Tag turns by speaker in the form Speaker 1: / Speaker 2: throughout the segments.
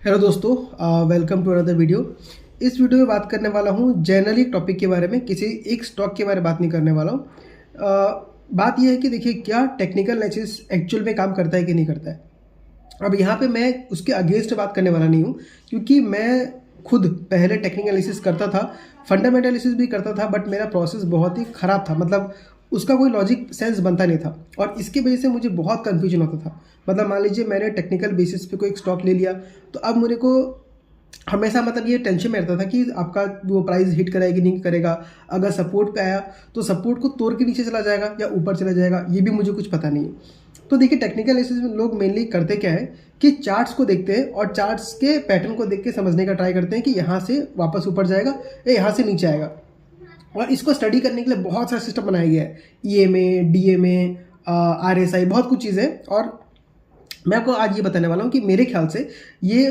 Speaker 1: Hello दोस्तों, welcome to another video. इस video में बात करने वाला हूँ जनरली टॉपिक के बारे में, किसी एक स्टॉक के बारे में बात नहीं करने वाला हूँ। बात यह है कि देखिए, क्या टेक्निकल एनालिसिस एक्चुअल में काम करता है कि नहीं करता है। अब यहाँ पे मैं उसके अगेंस्ट बात करने वाला नहीं हूँ, क्योंकि मैं खुद पहले टेक्निकल एनालिसिस करता था, फंडामेंटल एनालिसिस भी करता था, बट मेरा प्रोसेस बहुत ही ख़राब था। मतलब उसका कोई लॉजिक सेंस बनता नहीं था और इसकी वजह से मुझे बहुत कन्फ्यूजन होता था। मतलब मान लीजिए मैंने टेक्निकल बेसिस पे कोई एक स्टॉक ले लिया, तो अब मेरे को हमेशा मतलब ये टेंशन में रहता था कि आपका वो प्राइस हिट करेगा कि नहीं करेगा। अगर सपोर्ट पे आया तो सपोर्ट को तोड़ के नीचे चला जाएगा या ऊपर चला जाएगा, ये भी मुझे कुछ पता नहीं है। तो देखिए, टेक्निकल एनालिसिस में लोग मेनली करते क्या है कि चार्ट्स को देखते हैं और चार्ट्स के पैटर्न को देख के समझने का ट्राई करते हैं कि यहाँ से वापस ऊपर जाएगा या यहाँ से नीचे आएगा। और इसको स्टडी करने के लिए बहुत सारा सिस्टम बनाया गया है, EMA, DMA, RSI, बहुत कुछ चीज़ें। और मैं आपको आज ये बताने वाला हूँ कि मेरे ख्याल से ये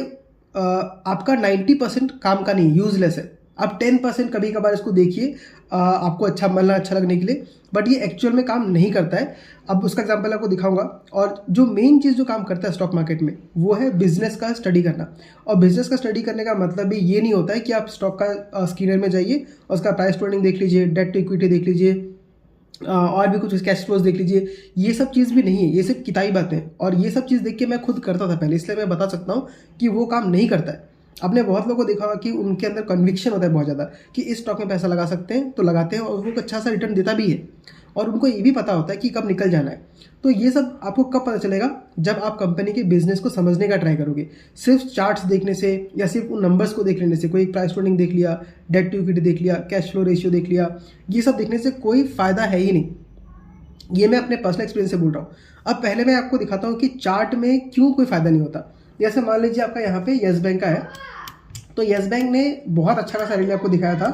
Speaker 1: आपका 90% काम का नहीं, यूजलेस है। आप 10% कभी कभार इसको देखिए, आपको अच्छा मिलना, अच्छा लगने के लिए, बट ये एक्चुअल में काम नहीं करता है। अब उसका एग्जांपल आपको दिखाऊंगा। और जो मेन चीज़ जो काम करता है स्टॉक मार्केट में, वो है बिजनेस का स्टडी करना। और बिजनेस का स्टडी करने का मतलब भी ये नहीं होता है कि आप स्टॉक का स्क्रीनर में जाइए और उसका प्राइस टू अर्निंग देख लीजिए, डेट टू इक्विटी देख लीजिए, और भी कुछ कैश फ्लोज देख लीजिए। ये सब चीज़ भी नहीं है, ये सिर्फ किताबी बातें हैं। और ये सब चीज़ देख के मैं खुद करता था पहले, इसलिए मैं बता सकता हूँ कि वो काम नहीं करता है। आपने बहुत लोगों को देखा होगा कि उनके अंदर कन्विक्शन होता है बहुत ज़्यादा कि इस स्टॉक में पैसा लगा सकते हैं, तो लगाते हैं और वो अच्छा सा रिटर्न देता भी है। और उनको ये भी पता होता है कि कब निकल जाना है। तो ये सब आपको कब पता चलेगा? जब आप कंपनी के बिजनेस को समझने का ट्राई करोगे। सिर्फ चार्ट्स देखने से या सिर्फ उन नंबर्स को देख लेने से, कोई प्राइस टू अर्निंग देख लिया, डेट टू इक्विटी देख लिया, कैश फ्लो रेशियो देख लिया, ये सब देखने से कोई फ़ायदा है ही नहीं। ये मैं अपने पर्सनल एक्सपीरियंस से बोल रहा हूँ। अब पहले मैं आपको दिखाता हूँ कि चार्ट में क्यों कोई फ़ायदा नहीं होता। जैसे मान लीजिए आपका यहाँ पे येस बैंक का है, तो येस बैंक ने बहुत अच्छा खासा रैली आपको दिखाया था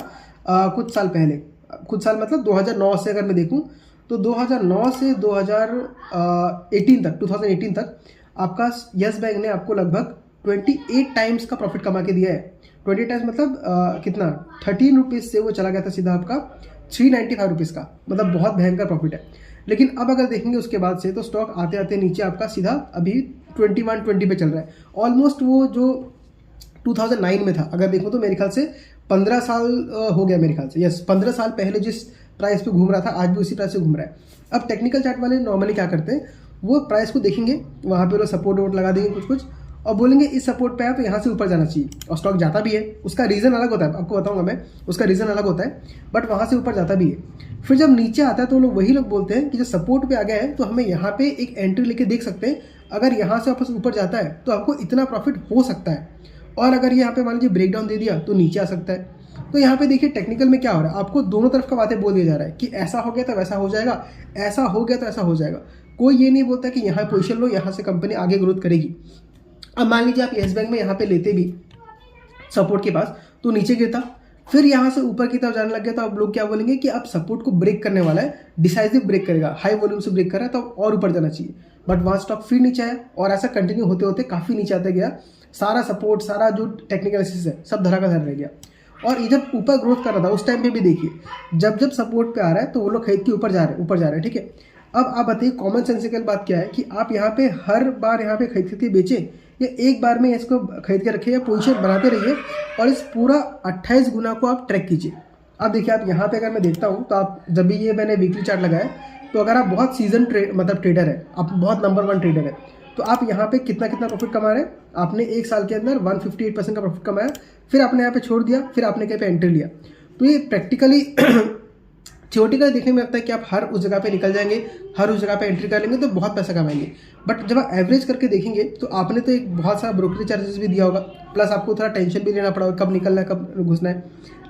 Speaker 1: कुछ साल पहले। कुछ साल मतलब 2009 से अगर मैं देखूँ तो 2009 से 2018 तक आपका येस बैंक ने आपको लगभग 28 टाइम्स का प्रॉफिट कमा के दिया है। 28 टाइम्स मतलब कितना, 13 रुपीज़ से वो चला गया था सीधा आपका 395 रुपीज़ का। मतलब बहुत भयंकर प्रॉफिट है। लेकिन अब अगर देखेंगे उसके बाद से, तो स्टॉक आते आते नीचे आपका सीधा अभी 21-20 पे चल रहा है। ऑलमोस्ट वो जो 2009 में था, अगर देखो तो मेरे ख्याल से 15 साल हो गया मेरे ख्याल से। यस, 15 साल पहले जिस प्राइस पे घूम रहा था, आज भी उसी प्राइस पे घूम रहा है। अब टेक्निकल चार्ट वाले नॉर्मली क्या करते हैं, वो प्राइस को देखेंगे, वहाँ पे लोग सपोर्ट वोट लगा देंगे कुछ कुछ, और बोलेंगे इस सपोर्ट पे आया तो यहाँ से ऊपर जाना चाहिए। और स्टॉक जाता भी है, उसका रीज़न अलग होता है, आपको बताऊंगा मैं, उसका रीज़न अलग होता है, बट वहाँ से ऊपर जाता भी है। फिर जब नीचे आता है तो लोग वही लोग बोलते हैं कि जो सपोर्ट पे आ गया है तो हमें यहाँ पे एक एंट्री लेके देख सकते हैं, अगर यहाँ से वापस ऊपर जाता है तो आपको इतना प्रॉफिट हो सकता है। और अगर यहाँ पे मान लीजिए ब्रेकडाउन दे दिया तो नीचे आ सकता है। तो यहाँ पे देखिए टेक्निकल में क्या हो रहा है, आपको दोनों तरफ का बातें बोल दिया जा रहा है कि ऐसा हो गया तो वैसा हो जाएगा, ऐसा हो गया तो ऐसा हो जाएगा। कोई ये नहीं बोलता कि यहाँ पोजीशन लो, यहाँ से कंपनी आगे ग्रोथ करेगी। अब मान लीजिए आप येस बैंक में यहाँ पे लेते भी सपोर्ट के पास, तो नीचे गिरता, फिर यहाँ से ऊपर की तरफ जाने लग गया, तो अब लोग क्या बोलेंगे कि अब सपोर्ट को ब्रेक करने वाला है, डिसाइसिव ब्रेक करेगा, हाई वॉल्यूम से ब्रेक कर रहा है, तो और ऊपर जाना चाहिए। बट वहाँ स्टॉक फिर नीचे आया और ऐसा कंटिन्यू होते होते काफ़ी नीचे आता गया। सारा सपोर्ट, सारा जो टेक्निकल एनालिसिस है, सब धरा का धर रह गया। और ये जब ऊपर ग्रोथ कर रहा था उस टाइम पे भी देखिए, जब जब सपोर्ट पे आ रहा है तो वो लोग खरीद के ऊपर जा रहे हैं, ठीक है। अब आप बताइए, कॉमन सेंसिकल बात क्या है कि आप यहाँ पे हर बार यहाँ पे खरीद के बेचें, या एक बार में इसको खरीद के रखिए या पोजीशन बनाते रहिए और इस पूरा 28 गुना को आप ट्रैक कीजिए। अब देखिए, आप यहाँ पे अगर मैं देखता हूँ तो आप जब भी ये मैंने वीकली चार्ट लगाया, तो अगर आप बहुत सीजन मतलब ट्रेडर है, आप बहुत नंबर 1 ट्रेडर है, तो आप यहाँ पे कितना कितना प्रॉफिट कमा रहे हैं। आपने एक साल के अंदर 158% का प्रॉफिट कमाया, फिर आपने यहाँ पे छोड़ दिया, फिर आपने कहीं पे एंट्री लिया। तो ये प्रैक्टिकली थियोरेटिकली देखने में लगता है कि आप हर उस जगह पे निकल जाएंगे, हर उस जगह पे एंट्री कर लेंगे तो बहुत पैसा कमाएंगे। बट जब आप एवरेज करके देखेंगे तो आपने तो एक बहुत सारा ब्रोकरेज चार्जेस भी दिया होगा, प्लस आपको थोड़ा टेंशन भी लेना पड़ा होगा कब निकलना है, कब घुसना है।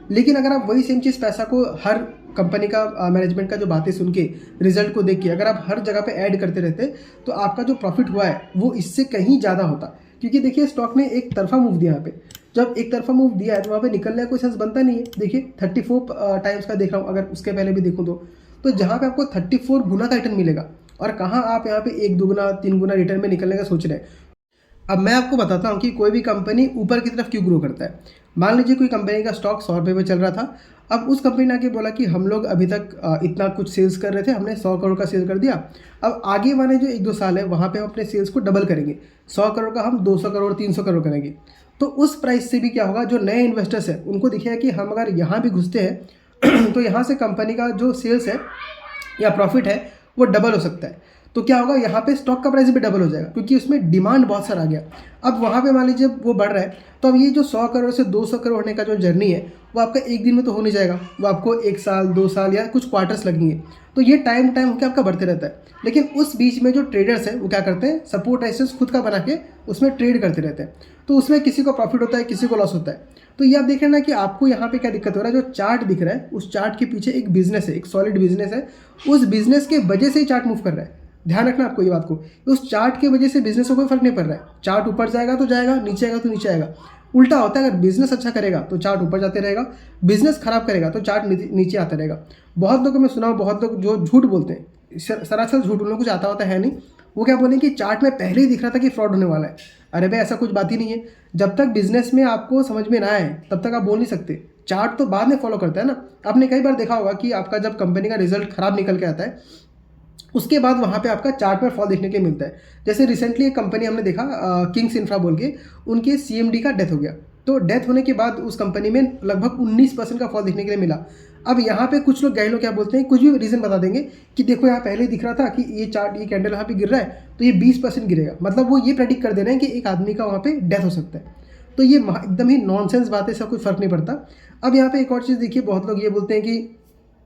Speaker 1: लेकिन अगर आप वही सेम चीज़ पैसा को हर कंपनी का मैनेजमेंट का जो बातें सुन के, रिजल्ट को देख के, अगर आप हर जगह पे ऐड करते रहते, तो आपका जो प्रॉफिट हुआ है वो इससे कहीं ज़्यादा होता। क्योंकि देखिए, स्टॉक ने एक तरफा मूव दिया यहाँ पे, जब एक तरफा मूव दिया है तो वहाँ पे निकलने का कोई सेंस बनता नहीं है। देखिए 34 टाइम्स का देख रहा हूँ, अगर उसके पहले भी देखूँ तो जहाँ पे आपको 34 गुना का रिटर्न मिलेगा, और कहाँ आप यहाँ पे 1 2 गुना 3 गुना रिटर्न में निकलने का सोच रहे हैं। अब मैं आपको बताता हूँ कि कोई भी कंपनी ऊपर की तरफ क्यों ग्रो करता है। मान लीजिए कोई कंपनी का स्टॉक 100 रुपये पे चल रहा था। अब उस कंपनी ने आके बोला कि हम लोग अभी तक इतना कुछ सेल्स कर रहे थे, हमने 100 करोड़ का सेल कर दिया। अब आगे वाले जो 1-2 साल है वहाँ पे हम अपने सेल्स को डबल करेंगे, 100 करोड़ का हम 200 करोड़ 300 करोड़ करेंगे। तो उस प्राइस से भी क्या होगा, जो नए इन्वेस्टर्स हैं उनको दिखेगा कि हम अगर यहाँ भी घुसते हैं तो यहाँ से कंपनी का जो सेल्स है या प्रॉफिट है वो डबल हो सकता है। तो क्या होगा, यहाँ पे स्टॉक का प्राइस भी डबल हो जाएगा क्योंकि उसमें डिमांड बहुत सारा आ गया। अब वहाँ पे मान लीजिए वो बढ़ रहा है, तो अब ये जो 100 करोड़ से 200 करोड़ होने का जो जर्नी है वो आपका एक दिन में तो हो नहीं जाएगा, वो आपको 1 साल 2 साल या कुछ क्वार्टर्स लगेंगे। तो ये टाइम होकर आपका बढ़ते रहता है। लेकिन उस बीच में जो ट्रेडर्स हैं वो क्या करते हैं, सपोर्ट रेजिस्टेंस खुद का बना के उसमें ट्रेड करते रहते हैं। तो उसमें किसी को प्रॉफिट होता है, किसी को लॉस होता है। तो ये आप देख रहे हैं ना कि आपको यहाँ पे क्या दिक्कत हो रहा है, जो चार्ट दिख रहा है उस चार्ट के पीछे एक बिजनेस है, एक सॉलिड बिजनेस है। उस बिजनेस के वजह से ही चार्ट मूव कर रहा है। ध्यान रखना आपको ये बात को, उस चार्ट की वजह से बिजनेस को कोई फर्क नहीं पड़ रहा है। चार्ट ऊपर जाएगा तो जाएगा, नीचे आएगा तो नीचे आएगा। उल्टा होता है, अगर बिजनेस अच्छा करेगा तो चार्ट ऊपर जाते रहेगा, बिजनेस खराब करेगा तो चार्ट नीचे आता रहेगा। बहुत लोगों में सुना हूँ, बहुत लोग जो झूठ बोलते हैं, सरासर झूठ, उन लोगों को कुछ आता होता है नहीं। वो क्या बोलेंगे कि चार्ट में पहले ही दिख रहा था कि फ्रॉड होने वाला है। अरे भाई ऐसा कुछ बात ही नहीं है। जब तक बिजनेस में आपको समझ में ना आए तब तक आप बोल नहीं सकते। चार्ट तो बाद में फॉलो करता है ना। आपने कई बार देखा होगा कि आपका जब कंपनी का रिजल्ट खराब निकल के आता है उसके बाद वहाँ पे आपका चार्ट में फॉल देखने के लिए मिलता है। जैसे रिसेंटली एक कंपनी हमने देखा, किंग्स इंफ्रा बोल के, उनके सीएमडी का डेथ हो गया। तो डेथ होने के बाद उस कंपनी में लगभग 19% का फॉल देखने के लिए मिला। अब यहाँ पे कुछ लोग गहलों क्या बोलते हैं, कुछ भी रीज़न बता देंगे कि देखो यहाँ पहले दिख रहा था कि ये चार्ट, ये कैंडल यहाँ पे गिर रहा है तो ये 20% गिरेगा। मतलब वो ये प्रेडिक्ट कर दे रहे हैं कि एक आदमी का वहाँ पे डेथ हो सकता है। तो ये एकदम ही नॉनसेंस बात है, इसका कोई फ़र्क नहीं पड़ता। अब यहाँ पे एक और चीज़ देखिए, बहुत लोग ये बोलते हैं कि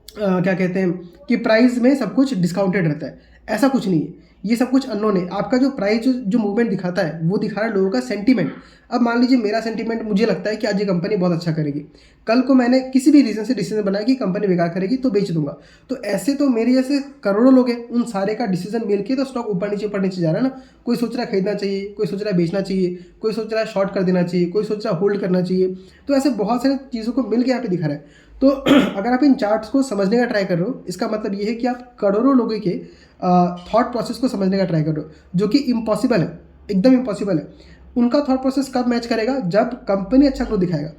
Speaker 1: क्या कहते हैं कि प्राइस में सब कुछ डिस्काउंटेड रहता है। ऐसा कुछ नहीं है, ये सब कुछ अननोन है। आपका जो प्राइस जो मूवमेंट दिखाता है वो दिखा रहा है लोगों का सेंटीमेंट। अब मान लीजिए मेरा सेंटीमेंट, मुझे लगता है कि आज ये कंपनी बहुत अच्छा करेगी, कल को मैंने किसी भी रीज़न से डिसीजन बनाया कि कंपनी बेकार करेगी तो बेच दूंगा। तो ऐसे तो मेरे जैसे करोड़ों लोग हैं, उन सारे का डिसीजन मिल के तो स्टॉक ऊपर नीचे जा रहा है ना। कोई सोच रहा है खरीदना चाहिए, कोई सोच रहा है बेचना चाहिए, कोई सोच रहा है शॉर्ट कर देना चाहिए, कोई सोच रहा है होल्ड करना चाहिए। तो ऐसे बहुत सारी चीज़ों को मिल के यहाँ पे दिखा रहा है। तो अगर आप इन चार्ट्स को समझने का ट्राई कर रहे हो, इसका मतलब ये है कि आप करोड़ों लोगों के थॉट प्रोसेस को समझने का ट्राई कर रहे हो, जो कि इम्पॉसिबल है, एकदम इम्पॉसिबल है। उनका थॉट प्रोसेस कब मैच करेगा, जब कंपनी अच्छा ग्रोथ दिखाएगा।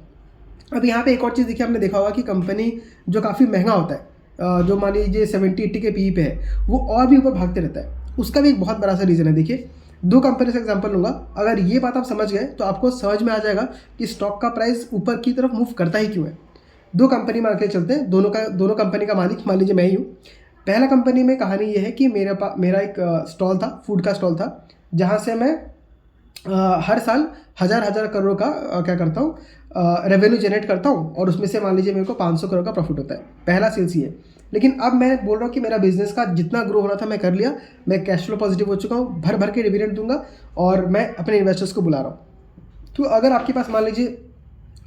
Speaker 1: अब यहाँ पे एक और चीज़ देखिए, आपने देखा होगा कि कंपनी जो काफ़ी महंगा होता है, जो मान लीजिए 70-80 के पी पे है, वो और भी ऊपर भागते रहता है। उसका भी एक बहुत बड़ा सा रीज़न है। देखिए 2 कंपनी से एग्जांपल लूँगा, अगर ये बात आप समझ गए तो आपको समझ में आ जाएगा कि स्टॉक का प्राइस ऊपर की तरफ मूव करता ही क्यों है। 2 कंपनी मान के चलते हैं, दोनों कंपनी का मालिक मान लीजिए मैं ही हूँ। पहला कंपनी में कहानी ये है कि मेरा एक स्टॉल था, फूड का स्टॉल था, जहाँ से मैं हर साल हज़ार करोड़ का क्या करता हूँ, रेवेन्यू जनरेट करता हूँ, और उसमें से मान लीजिए मेरे को 500 करोड़ का प्रॉफिट होता है। पहला सेल्स ही है। लेकिन अब मैं बोल रहा हूँ कि मेरा बिजनेस का जितना ग्रो होना था मैं कर लिया, मैं कैश फ्लो पॉजिटिव हो चुका हूँ, भर के डिविडेंड दूंगा, और मैं अपने इन्वेस्टर्स को बुला रहा हूँ। तो अगर आपके पास मान लीजिए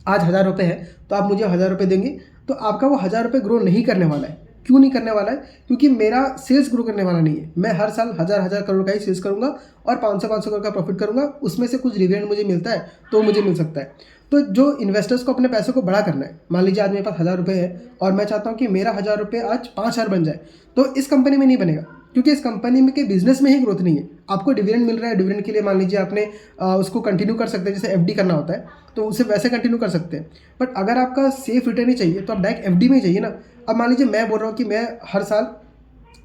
Speaker 1: आज 1000 रुपये है तो आप मुझे 1000 रुपये देंगे, तो आपका वो 1000 रुपये ग्रो नहीं करने वाला है। क्यों नहीं करने वाला है? क्योंकि मेरा सेल्स ग्रो करने वाला नहीं है। मैं हर साल 1000 करोड़ का ही सेल्स करूंगा और 500 करोड़ का प्रॉफिट करूंगा। उसमें से कुछ डिविडेंड मुझे मिलता है तो मुझे मिल सकता है। तो जो इन्वेस्टर्स को अपने पैसों को बड़ा करना है, मान लीजिए आज मेरे पास 1000 रुपये है और मैं चाहता हूँ कि मेरा 1000 रुपये आज 5000 बन जाए, तो इस कंपनी में नहीं बनेगा, क्योंकि इस कंपनी में के बिजनेस में ही ग्रोथ नहीं है। आपको डिविडेंड मिल रहा है, डिविडेंड के लिए मान लीजिए आपने उसको कंटिन्यू कर सकते हैं, जैसे एफडी करना होता है तो उसे वैसे कंटिन्यू कर सकते हैं। बट अगर आपका सेफ रिटर्न ही चाहिए तो आप डायरेक्ट एफडी में ही चाहिए ना। अब मान लीजिए मैं बोल रहा हूँ कि मैं हर साल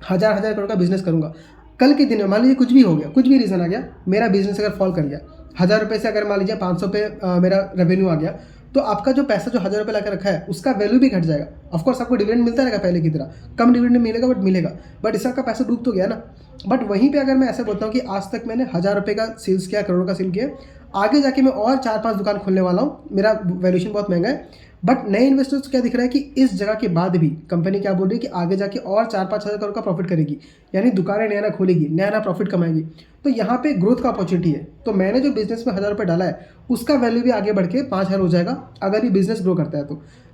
Speaker 1: 1000 करोड़ का बिजनेस करूँगा, कल के दिन में मान लीजिए कुछ भी हो गया, कुछ भी रीज़न आ गया, मेरा बिजनेस अगर फॉल कर गया, 1000 रुपये से अगर मान लीजिए 500 पे मेरा रेवेन्यू आ गया, तो आपका जो पैसा जो 1000 रुपये ला रखा है उसका वैल्यू भी घट जाएगा। ऑफकोर्स आपको डिविडेंड मिलता रहेगा पहले की तरह, कम डिविडेंड मिलेगा बट मिलेगा, बट इसका पैसा डूब तो गया ना। बट वहीं पे अगर मैं ऐसे बोलता हूँ कि आज तक मैंने 1000 रुपये का सेल्स किया, करोड़ का सेल किया, आगे जाके मैं और 4-5 दुकान खोलने वाला हूँ, मेरा वैल्यूएशन बहुत महंगा है। बट नए इन्वेस्टर्स क्या दिख रहा है कि इस जगह के बाद भी कंपनी क्या बोल रही है कि आगे जाके और 4-5 हज़ार करोड़ का प्रॉफिट करेगी, यानी दुकानें नया खोलेगी, नया प्रॉफिट कमाएगी। तो यहाँ पे ग्रोथ का अपॉर्चुनिटी है। तो मैंने जो बिजनेस में 1000 रुपये डाला है उसका वैल्यू भी आगे बढ़ के 5000 हो जाएगा अगर ये बिजनेस ग्रो करता है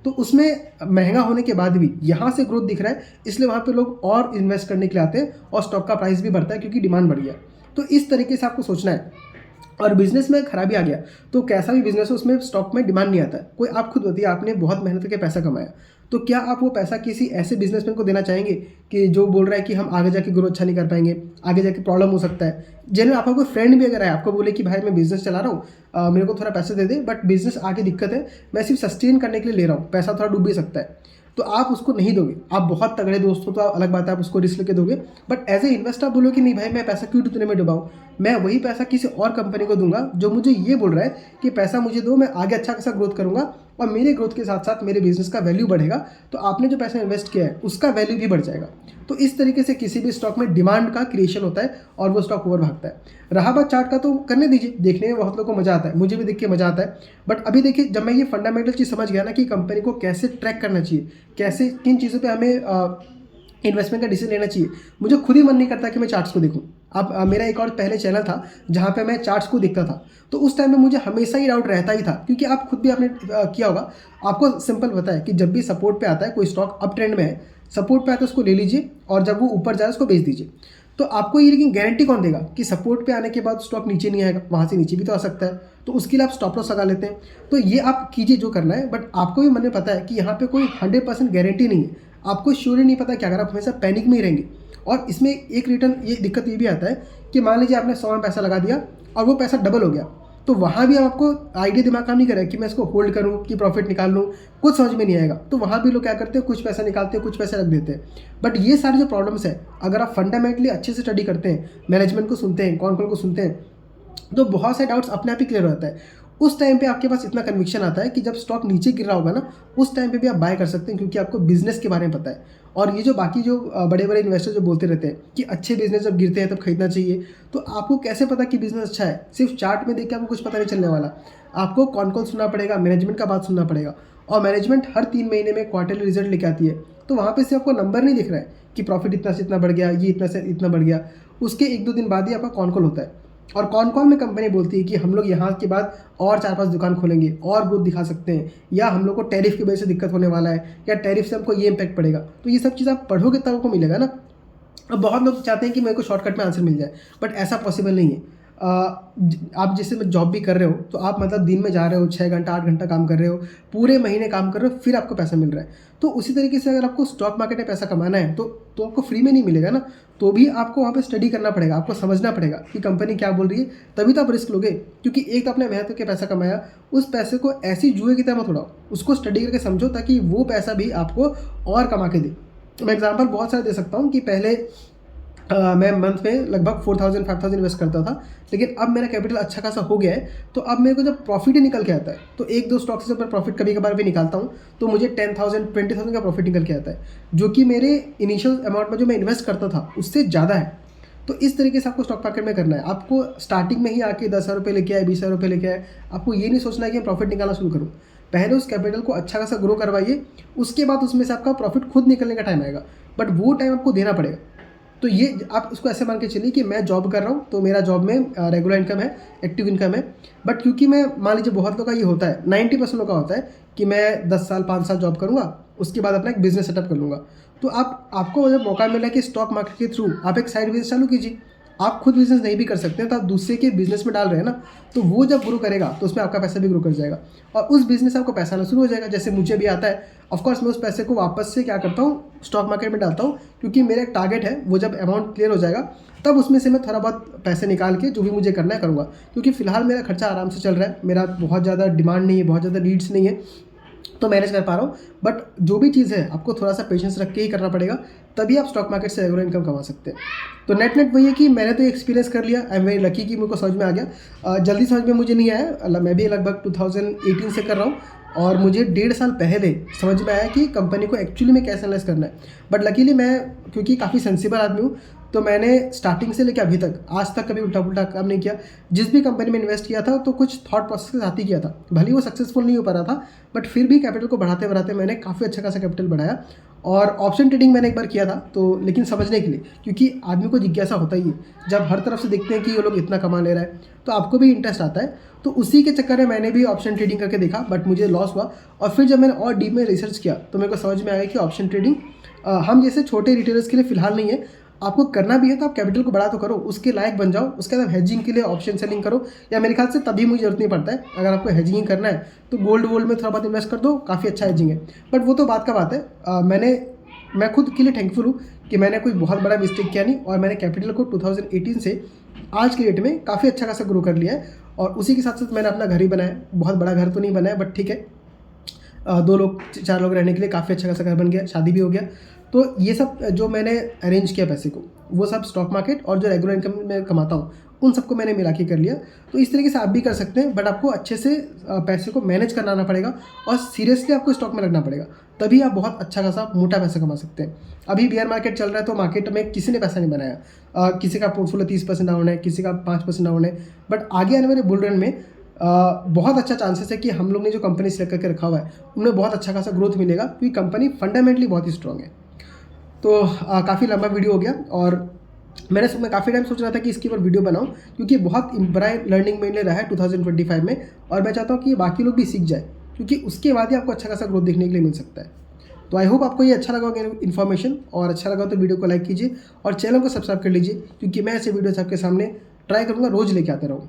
Speaker 1: तो उसमें महंगा होने के बाद भी यहाँ से ग्रोथ दिख रहा है, इसलिए वहाँ पे लोग और इन्वेस्ट करने के लिए आते हैं और स्टॉक का प्राइस भी बढ़ता है क्योंकि डिमांड बढ़ गया। तो इस तरीके से आपको सोचना है। और बिजनेस में खराबी आ गया तो कैसा भी बिजनेस हो उसमें स्टॉक में डिमांड नहीं आता है। कोई आप खुद बताइए, आपने बहुत मेहनत करके पैसा कमाया, तो क्या आप वो पैसा किसी ऐसे बिजनेसमैन को देना चाहेंगे कि जो बोल रहा है कि हम आगे जाके ग्रो अच्छा नहीं कर पाएंगे, आगे जाके प्रॉब्लम हो सकता है। जनरल आपका कोई फ्रेंड भी अगर है, आपको बोले कि भाई मैं बिजनेस चला रहा हूँ, मेरे को थोड़ा पैसे दे दे, बट बिजनेस आगे दिक्कत है, मैं सिर्फ सस्टेन करने के लिए ले रहा हूँ, पैसा थोड़ा डूब भी सकता है, तो आप उसको नहीं दोगे। आप बहुत तगड़े दोस्त हो तो अलग बात है, आप उसको रिस्क लेके दोगे, बट एज ए इन्वेस्टर आप बोलो कि नहीं भाई मैं पैसा क्यों उतने में डुबाऊँ, मैं वही पैसा किसी और कंपनी को दूंगा जो मुझे ये बोल रहा है कि पैसा मुझे दो, मैं आगे अच्छा खासा ग्रोथ करूंगा और मेरे ग्रोथ के साथ साथ मेरे बिजनेस का वैल्यू बढ़ेगा, तो आपने जो पैसा इन्वेस्ट किया है उसका वैल्यू भी बढ़ जाएगा। तो इस तरीके से किसी भी स्टॉक में डिमांड का क्रिएशन होता है और वो स्टॉक ओवर भागता है। रहा बात चार्ट का, तो करने दीजिए, देखने में बहुत लोगों को मजा आता है, मुझे भी देख के मजा आता है, बट अभी देखिए जब मैं ये फंडामेंटल चीज़ समझ गया ना कि कंपनी को कैसे ट्रैक करना चाहिए, कैसे किन चीज़ों पर हमें इन्वेस्टमेंट का डिसीजन लेना चाहिए, मुझे खुद ही मन नहीं करता कि मैं चार्ट्स को देखूं। अब मेरा एक और पहले चैनल था जहां पे मैं चार्ट्स को देखता था, तो उस टाइम में मुझे हमेशा ही डाउट रहता ही था, क्योंकि आप खुद भी आपने किया होगा, आपको सिंपल पता है कि जब भी सपोर्ट पे आता है कोई स्टॉक अप ट्रेंड में है, सपोर्ट पे आता है उसको ले लीजिए और जब वो ऊपर जाए उसको बेच दीजिए। तो आपको ये लेकिन गारंटी कौन देगा कि सपोर्ट पे आने के बाद स्टॉक नीचे नहीं आएगा, वहाँ से नीचे भी तो आ सकता है, तो उसके लिए आप स्टॉप लॉस लगा लेते हैं। तो ये आप कीजिए जो करना है, बट आपको भी मन में पता है कि यहाँ पे कोई 100% गारंटी नहीं है, आपको श्योर ही नहीं पता कि अगर आप हमेशा पैनिक में ही रहेंगे। और इसमें एक रिटर्न ये दिक्कत ये भी आता है कि मान लीजिए आपने 100 में पैसा लगा दिया और वो पैसा डबल हो गया, तो वहाँ भी आपको आइडिया दिमाग काम नहीं करेगा कि मैं इसको होल्ड करूँ कि प्रॉफिट निकाल लूँ, कुछ समझ में नहीं आएगा। तो वहाँ भी लोग क्या करते हैं, कुछ पैसा निकालते हैं, कुछ पैसे रख देते हैं। बट ये सारे जो प्रॉब्लम्स है, अगर आप फंडामेंटली अच्छे से स्टडी करते हैं, मैनेजमेंट को सुनते हैं, कौन को सुनते हैं, तो बहुत सारे डाउट्स अपने आप ही क्लियर हो जाता है। उस टाइम पे आपके पास इतना कन्विक्शन आता है कि जब स्टॉक नीचे गिर रहा होगा ना, उस टाइम पे भी आप बाय कर सकते हैं, क्योंकि आपको बिजनेस के बारे में पता है। और ये जो बाकी जो बड़े बड़े इन्वेस्टर जो बोलते रहते हैं कि अच्छे बिजनेस जब गिरते हैं तब खरीदना चाहिए, तो आपको कैसे पता कि बिजनेस अच्छा है? सिर्फ चार्ट में देख के आपको कुछ पता नहीं चलने वाला। आपको कौन सुनना पड़ेगा, मैनेजमेंट का बात सुनना पड़ेगा, और मैनेजमेंट हर 3 महीने में क्वार्टरली रिजल्ट लेके आती है, तो वहाँ पे से आपको नंबर नहीं दिख रहा है कि प्रॉफिट इतना से इतना बढ़ गया, ये इतना से इतना बढ़ गया, उसके 1-2 दिन बाद ही आपका कॉल होता है। और कौन में कंपनी बोलती है कि हम लोग यहाँ के बाद और 4-5 दुकान खोलेंगे और ग्रोथ दिखा सकते हैं, या हम लोग को टैरिफ की वजह से दिक्कत होने वाला है, या टैरिफ से हमको ये इम्पैक्ट पड़ेगा। तो ये सब चीज़ आप पढ़ोगे तब आपको मिलेगा ना। अब बहुत लोग चाहते हैं कि मेरे को शॉर्टकट में आंसर मिल जाए, बट ऐसा पॉसिबल नहीं है। आप जैसे में जॉब भी कर रहे हो, तो आप मतलब दिन में जा रहे हो 6 घंटा 8 घंटा काम कर रहे हो, पूरे महीने काम कर रहे हो, फिर आपको पैसा मिल रहा है। तो उसी तरीके से अगर आपको स्टॉक मार्केट में पैसा कमाना है तो आपको फ्री में नहीं मिलेगा ना, तो भी आपको वहाँ पे स्टडी करना पड़ेगा, आपको समझना पड़ेगा कि कंपनी क्या बोल रही है, तभी तो आप रिस्क लोगे। क्योंकि एक तो आपने मेहनत करके पैसा कमाया, उस पैसे को ऐसी जुए की तरह मत उड़ाओ, उसको स्टडी करके समझो, ताकि वो पैसा भी आपको और कमा के दे। मैं एग्जाम्पल बहुत सारे दे सकता हूँ कि पहले मैं मंथ में लगभग 4,000-5,000 इन्वेस्ट करता था, लेकिन अब मेरा कैपिटल अच्छा खासा हो गया है, तो अब मेरे को जब प्रॉफिट ही निकल के आता है, तो 1-2 स्टॉक से जब मैं प्रॉफिट कभी कभार भी निकालता हूँ, तो मुझे 10,000-20,000 का प्रॉफिट निकल के आता है, जो कि मेरे इनिशियल अमाउंट में जो मैं इन्वेस्ट करता था उससे ज़्यादा है। तो इस तरीके से आपको स्टॉक मार्केट में करना है। आपको स्टार्टिंग में ही आके 10,000 रुपये लेके आए, 20,000 रुपये लेके आए, आपको ये नहीं सोचना है कि मैं प्रॉफिट निकालना शुरू करूँ। पहले उस कैपिटल को अच्छा खासा ग्रो करवाइए, उसके बाद उसमें से आपका प्रॉफिट खुद निकलने का टाइम आएगा, बट वो टाइम आपको देना पड़ेगा। तो ये आप उसको ऐसे मान के चलिए कि मैं जॉब कर रहा हूँ, तो मेरा जॉब में रेगुलर इनकम है, एक्टिव इनकम है, बट क्योंकि मैं मान लीजिए बहुत लोग का ये होता है, 90% लोग का होता है कि मैं 10 साल 5 साल जॉब करूँगा, उसके बाद अपना एक बिजनेस सेटअप कर लूँगा। तो आपको जब मौका मिला कि स्टॉक मार्केट के थ्रू आप एक साइड बिजनेस चालू कीजिए। आप खुद बिजनेस नहीं भी कर सकते हैं, तो आप दूसरे के बिजनेस में डाल रहे हैं ना, तो वो जब ग्रो करेगा तो उसमें आपका पैसा भी ग्रो कर जाएगा, और उस बिजनेस से आपको पैसा आना शुरू हो जाएगा। जैसे मुझे भी आता है, ऑफकोर्स मैं उस पैसे को वापस से क्या करता हूँ, स्टॉक मार्केट में डालता हूँ, क्योंकि मेरा एक टारगेट है, वो जब अमाउंट क्लियर हो जाएगा तब उसमें से मैं थोड़ा बहुत पैसे निकाल के जो भी मुझे करना है करूँगा। क्योंकि फिलहाल मेरा खर्चा आराम से चल रहा है, मेरा बहुत ज़्यादा डिमांड नहीं है, बहुत ज़्यादा नीड्स नहीं है, तो मैनेज कर पा रहा हूँ। बट जो भी चीज़ है आपको थोड़ा सा पेशेंस रख के ही करना पड़ेगा, तभी आप स्टॉक मार्केट से रेगुलर इनकम कमा सकते हैं। तो नेट वही है कि मैंने तो एक्सपीरियंस कर लिया, आई एम वेरी लकी कि मुझे समझ में आ गया। जल्दी समझ में मुझे नहीं आया, मैं भी लगभग 2018 से कर रहा हूँ, और मुझे 1.5 साल पहले समझ में आया कि कंपनी को एक्चुअली में कैसे एनालाइज करना है। बट लकीली मैं क्योंकि काफ़ी सेंसिबल आदमी हूँ, तो मैंने स्टार्टिंग से लेकर अभी तक आज तक कभी उल्टा पुल्टा काम नहीं किया। जिस भी कंपनी में इन्वेस्ट किया था तो कुछ थॉट प्रोसेस के साथ ही किया था, भले वो सक्सेसफुल नहीं हो पा रहा था, बट फिर भी कैपिटल को बढ़ाते बढ़ाते मैंने काफ़ी अच्छा खासा कैपिटल बढ़ाया। और ऑप्शन ट्रेडिंग मैंने एक बार किया था, तो लेकिन समझने के लिए, क्योंकि आदमी को जिज्ञासा होता ही है, जब हर तरफ से देखते हैं कि ये लोग इतना कमा ले रहा है तो आपको भी इंटरेस्ट आता है। तो उसी के चक्कर में मैंने भी ऑप्शन ट्रेडिंग करके देखा, बट मुझे लॉस हुआ। और फिर जब मैंने और डीप में रिसर्च किया तो मेरे को समझ में आया कि ऑप्शन ट्रेडिंग हम जैसे छोटे रिटेलर्स के लिए फ़िलहाल नहीं है, आपको करना भी है तो आप कैपिटल को बढ़ा तो करो, उसके लायक बन जाओ, उसके बाद हेजिंग के लिए ऑप्शन सेलिंग करो, या मेरे ख्याल से तभी मुझे जरूरत नहीं पड़ता है। अगर आपको हेजिंग करना है तो गोल्ड में थोड़ा बहुत इन्वेस्ट कर दो, काफ़ी अच्छा हेजिंग है। बट वो तो बात का बात है। मैं खुद के लिए थैंकफुल हूँ कि मैंने कोई बहुत बड़ा मिस्टेक किया नहीं, और मैंने कैपिटल को 2018 से आज की डेट में काफ़ी अच्छा खासा ग्रो कर लिया है। और उसी के साथ साथ मैंने अपना घर ही बनाया, बहुत बड़ा घर तो नहीं बनाया बट ठीक है, 2 लोग 4 लोग रहने के लिए काफ़ी अच्छा खासा घर बन गया, शादी भी हो गया। तो ये सब जो मैंने अरेंज किया पैसे को, वो सब स्टॉक मार्केट और जो रेगुलर इनकम मैं कमाता हूँ उन सबको मैंने मिला के कर लिया। तो इस तरीके से आप भी कर सकते हैं, बट आपको अच्छे से पैसे को मैनेज करना आना पड़ेगा और सीरियसली आपको स्टॉक में लगना पड़ेगा, तभी आप बहुत अच्छा खासा मोटा पैसा कमा सकते हैं। अभी बेयर मार्केट चल रहा है तो मार्केट में किसी ने पैसा नहीं बनाया, किसी का पोर्टफोलियो 30% डाउन है, किसी का 5% डाउन है, बट आगे आने वाले बुल रन में बहुत अच्छा चांसेस है कि हम लोग ने जो कंपनी सेलेक्ट करके रखा हुआ है उनमें बहुत अच्छा खासा ग्रोथ मिलेगा, क्योंकि कंपनी फंडामेंटली बहुत ही स्ट्रांग है। तो काफ़ी लंबा वीडियो हो गया, और मैं काफ़ी टाइम सोच रहा था कि इसके ऊपर वीडियो बनाऊं, क्योंकि बहुत बड़ा लर्निंग मेरे लिए रहा है 2025 में, और मैं चाहता हूं कि बाकी लोग भी सीख जाए, क्योंकि उसके बाद ही आपको अच्छा खासा ग्रोथ देखने के लिए मिल सकता है। तो आई होप आपको ये अच्छा लगा होगा इन्फॉर्मेशन, और अच्छा लगा तो वीडियो को लाइक कीजिए और चैनल को सब्सक्राइब कर लीजिए, क्योंकि मैं ऐसे वीडियोस आपके सामने ट्राई करूँगा रोज़ लेके आते रहूँ।